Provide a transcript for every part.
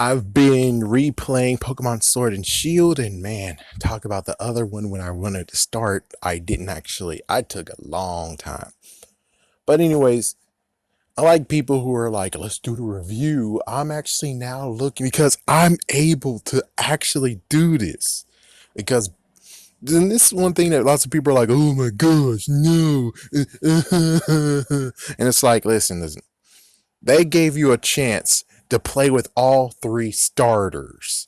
I've been replaying Pokemon Sword and Shield, and man, talk about the other one when I wanted to start. I didn't actually, I took a long time. But, anyways, I like people who are like, let's do the review. I'm actually now looking because I'm able to actually do this. Because then this is one thing that lots of people are like, oh my gosh, no. And it's like, listen, they gave you a chance to play with all three starters.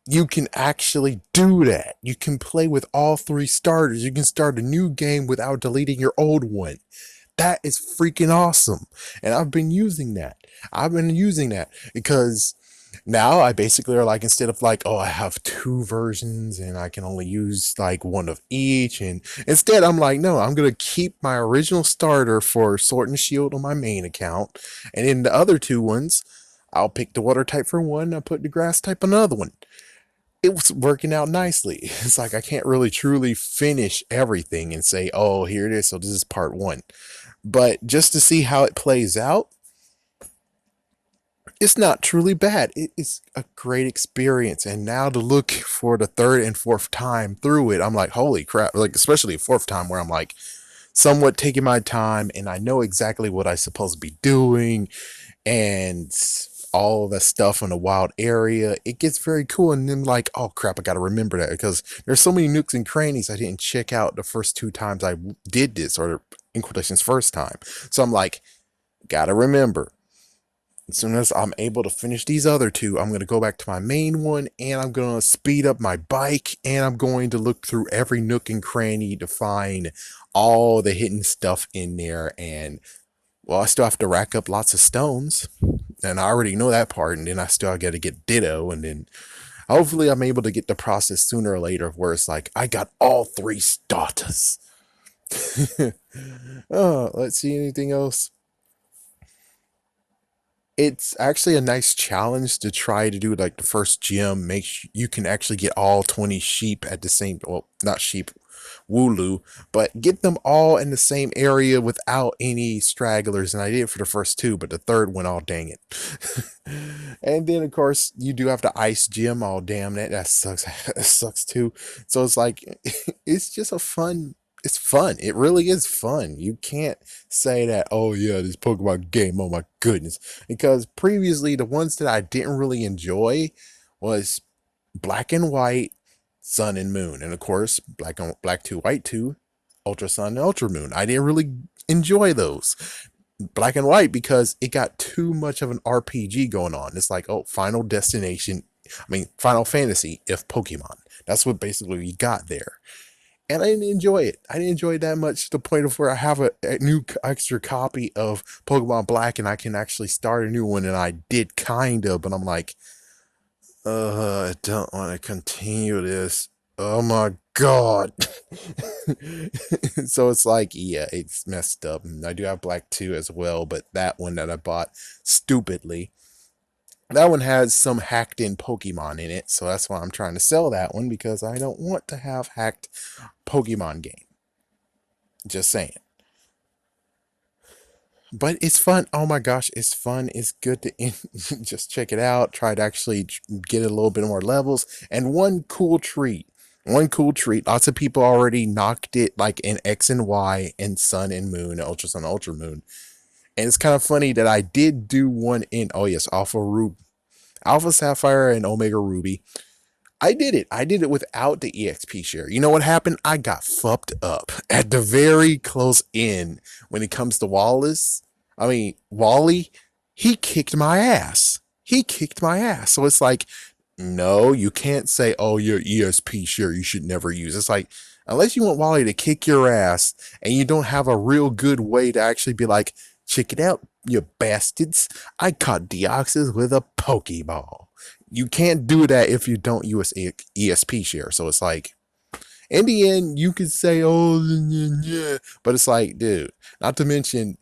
You can actually do that. You can play with all three starters. You can start a new game without deleting your old one. That is freaking awesome. And I've been using that. I've been using that because now I basically are like, instead of like, oh, I have two versions and I can only use like one of each. And instead, I'm like, no, I'm going to keep my original starter for Sword and Shield on my main account. And in the other two ones, I'll pick the water type for one. I'll put the grass type on another one. It was working out nicely. It's like I can't really truly finish everything and say, oh, here it is. So this is part one. But just to see how it plays out, it's not truly bad. It is a great experience. And now to look for the third and fourth time through it, I'm like, holy crap. Like, especially the fourth time where I'm like, somewhat taking my time and I know exactly what I'm supposed to be doing and all the stuff in the wild area. It gets very cool. And then, like, oh crap, I got to remember that because there's so many nooks and crannies I didn't check out the first two times I did this, or in quotations, first time. So I'm like, gotta remember. As soon as I'm able to finish these other two, I'm going to go back to my main one and I'm going to speed up my bike and I'm going to look through every nook and cranny to find all the hidden stuff in there. And well, I still have to rack up lots of stones and I already know that part. And then I still got to get Ditto. And then hopefully I'm able to get the process sooner or later where it's like, I got all three starters. Oh, let's see anything else. It's actually a nice challenge to try to do like the first gym. You can actually get all 20 sheep at the same, well, not sheep, Wooloo, but get them all in the same area without any stragglers. And I did it for the first two, but the third one, oh dang it. And then of course you do have the ice gym. Oh damn that. That sucks. That sucks too. So it's like it's just a fun, it's fun. It really is fun. You can't say that, oh yeah, this Pokemon game, oh my goodness. Because previously the ones that I didn't really enjoy was Black and White, Sun and Moon. And of course, Black 2, White 2, Ultra Sun and Ultra Moon. I didn't really enjoy those. Black and White because it got too much of an RPG going on. It's like, oh, Final Destination, I mean, Final Fantasy, if Pokemon. That's what basically we got there. And I didn't enjoy it. I didn't enjoy it that much to the point of where I have a new extra copy of Pokemon Black and I can actually start a new one. And I did kind of, but I'm like, I don't want to continue this. Oh my god. So it's like, yeah, it's messed up. And I do have Black 2 as well, but that one that I bought stupidly, that one has some hacked in Pokemon in it. So that's why I'm trying to sell that one because I don't want to have hacked Pokemon game. Just saying. But it's fun. Oh my gosh, it's fun. It's good to just check it out. Try to actually get a little bit more levels. And one cool treat. One cool treat. Lots of people already knocked it like in X and Y and Sun and Moon, Ultra Sun, Ultra Moon. And it's kind of funny that I did do one in, oh yes, Alpha Sapphire and Omega Ruby. I did it. I did it without the EXP share. You know what happened? I got fucked up at the very close end when it comes to Wallace. I mean, Wally, he kicked my ass. He kicked my ass. So it's like, no, you can't say, oh, your ESP share you should never use. It's like, unless you want Wally to kick your ass and you don't have a real good way to actually be like, check it out, you bastards. I caught Deoxys with a Pokeball. You can't do that if you don't use ESP share. So it's like, in the end, you could say, oh, yeah, but it's like, dude, not to mention,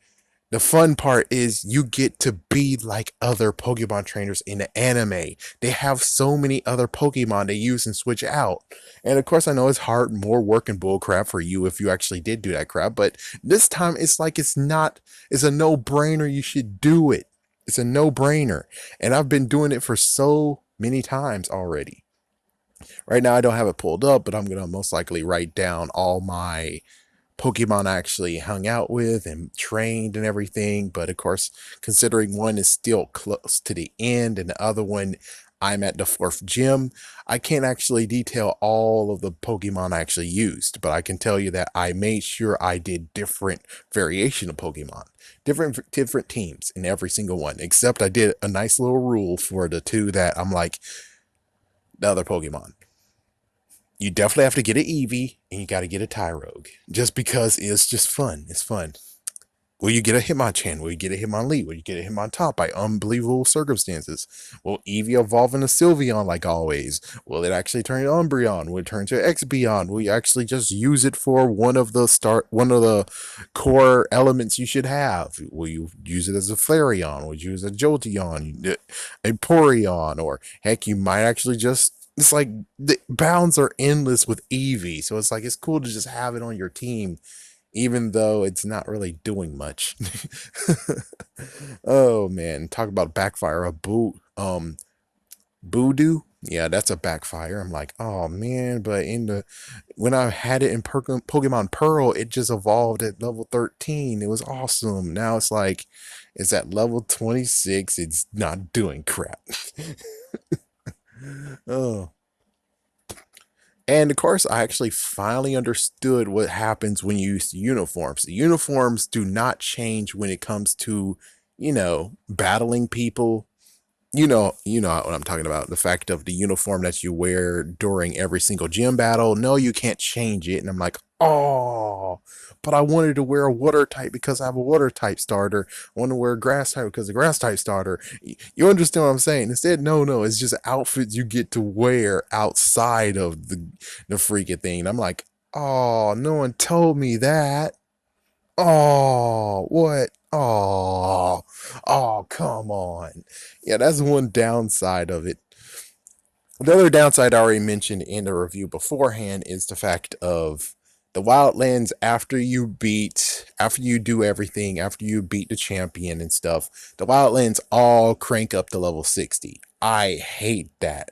the fun part is you get to be like other Pokemon trainers in the anime. They have so many other Pokemon they use and switch out. And of course, I know it's hard, more work and bullcrap for you if you actually did do that crap. But this time, it's like it's not, it's a no brainer. You should do it. It's a no-brainer. And I've been doing it for so many times already. Right now I don't have it pulled up, but I'm gonna most likely write down all my Pokemon I actually hung out with and trained and everything. But of course, considering one is still close to the end and the other one I'm at the fourth gym, I can't actually detail all of the Pokemon I actually used. But I can tell you that I made sure I did different variation of Pokemon, different teams in every single one. Except I did a nice little rule for the two that I'm like the other Pokemon. You definitely have to get an Eevee and you got to get a Tyrogue just because it's just fun. It's fun. Will you get a Hitmonchan? Will you get a Hitmonlee? Will you get a Hitmontop by unbelievable circumstances? Will Eevee evolve into Sylveon like always? Will it actually turn into Umbreon? Will it turn into Expeon? Will you actually just use it for one of the core elements you should have? Will you use it as a Flareon? Will you use a Jolteon, a Porygon, or heck, you might actually just it's like the bounds are endless with Eevee, so it's like it's cool to just have it on your team even though it's not really doing much. Oh man, talk about backfire. A Voodoo. Yeah, that's a backfire. I'm like, oh man, but in the when I had it in Pokemon Pearl, it just evolved at level 13. It was awesome. Now it's like it's at level 26. It's not doing crap. Oh. And of course, I actually finally understood what happens when you use the uniforms. The uniforms do not change when it comes to, battling people. You know what I'm talking about. The fact of the uniform that you wear during every single gym battle. No, you can't change it. And I'm like, oh, but I wanted to wear a water type because I have a water type starter. I want to wear a grass type because a grass type starter. You understand what I'm saying? Instead, no, it's just outfits you get to wear outside of the freaking thing. And I'm like, oh, no one told me that. Oh, what? Oh, come on. Yeah, that's one downside of it. The other downside I already mentioned in the review beforehand is the fact of the Wildlands after you do everything, after you beat the champion and stuff, the Wildlands all crank up to level 60. I hate that.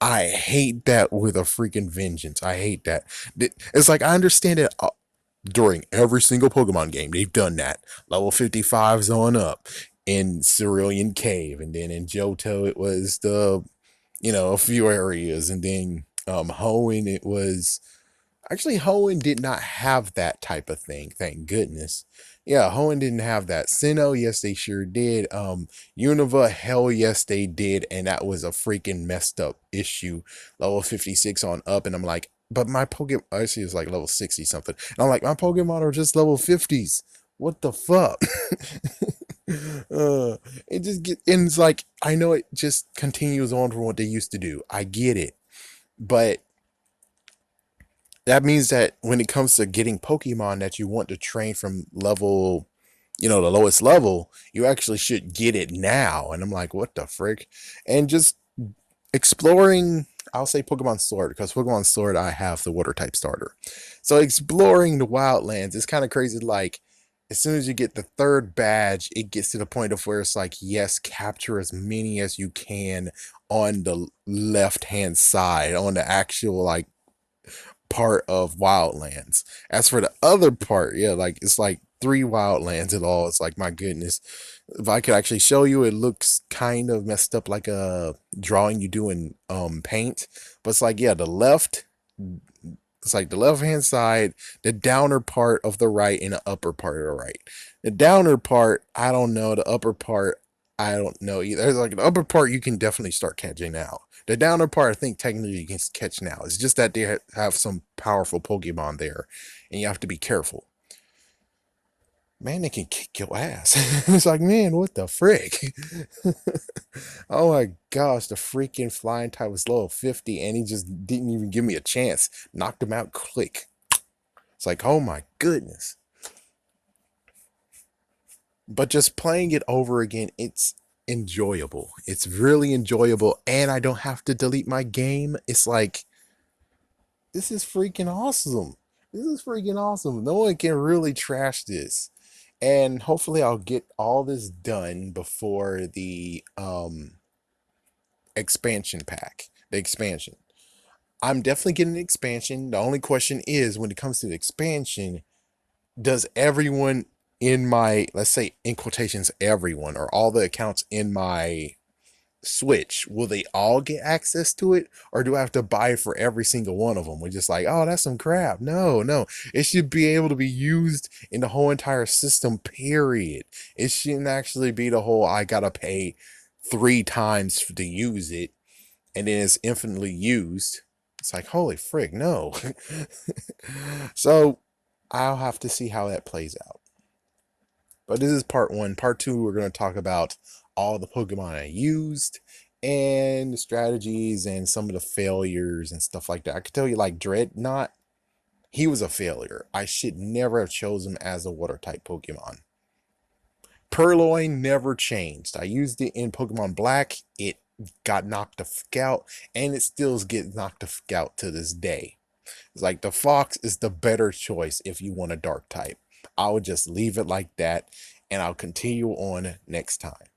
I hate that with a freaking vengeance. I hate that. It's like I understand it during every single Pokemon game. They've done that. Level 55's on up in Cerulean Cave, and then in Johto it was a few areas, and then Hoenn it was actually Hoenn did not have that type of thing, thank goodness. Yeah, Hoenn didn't have that. Sinnoh, yes, they sure did. Unova, hell yes, they did, and that was a freaking messed up issue. Level 56 on up, and I'm like, but my Pokemon actually is like level 60 something. And I'm like, my Pokemon are just level 50s. What the fuck? It just get and it's like I know it just continues on from what they used to do. I get it. But that means that when it comes to getting Pokemon that you want to train from level, the lowest level, you actually should get it now. And I'm like, what the frick? And just exploring, I'll say Pokemon Sword, because Pokemon Sword, I have the water type starter. So exploring the wildlands is kind of crazy. Like, as soon as you get the third badge, it gets to the point of where it's like, yes, capture as many as you can on the left hand side, on the actual, like, part of wildlands. As for the other part, yeah, like it's like three wildlands in all. It's like my goodness. If I could actually show you, it looks kind of messed up like a drawing you do in paint. But it's like, yeah, it's like the left hand side, the downer part of the right, and the upper part of the right. The downer part, I don't know. The upper part, I don't know either. Like the upper part, you can definitely start catching now. The downer part, I think technically you can catch now. It's just that they have some powerful Pokemon there, and you have to be careful. Man, they can kick your ass. It's like, man, what the frick? Oh my gosh, the freaking flying type was level 50, and he just didn't even give me a chance. Knocked him out quick. It's like, oh my goodness. But just playing it over again, it's enjoyable. It's really enjoyable, and I don't have to delete my game. It's like, this is freaking awesome. This is freaking awesome. No one can really trash this. And hopefully I'll get all this done before the expansion pack, the expansion. I'm definitely getting the expansion. The only question is, when it comes to the expansion, does everyone in my, let's say in quotations, everyone, or all the accounts in my Switch, will they all get access to it, or do I have to buy it for every single one of them? We're just like, oh, that's some crap. No, no, it should be able to be used in the whole entire system, period. It shouldn't actually be the whole I gotta pay 3 times to use it and then it's infinitely used. It's like, holy frick, no. So I'll have to see how that plays out. But this is part one. Part two, we're going to talk about all the Pokemon I used and the strategies and some of the failures and stuff like that. I could tell you, like Dreadnought, he was a failure. I should never have chosen him as a water type Pokemon. Purloin never changed. I used it in Pokemon Black. It got knocked the fuck out, and it still gets knocked the fuck out to this day. It's like the Fox is the better choice if you want a dark type. I would just leave it like that, and I'll continue on next time.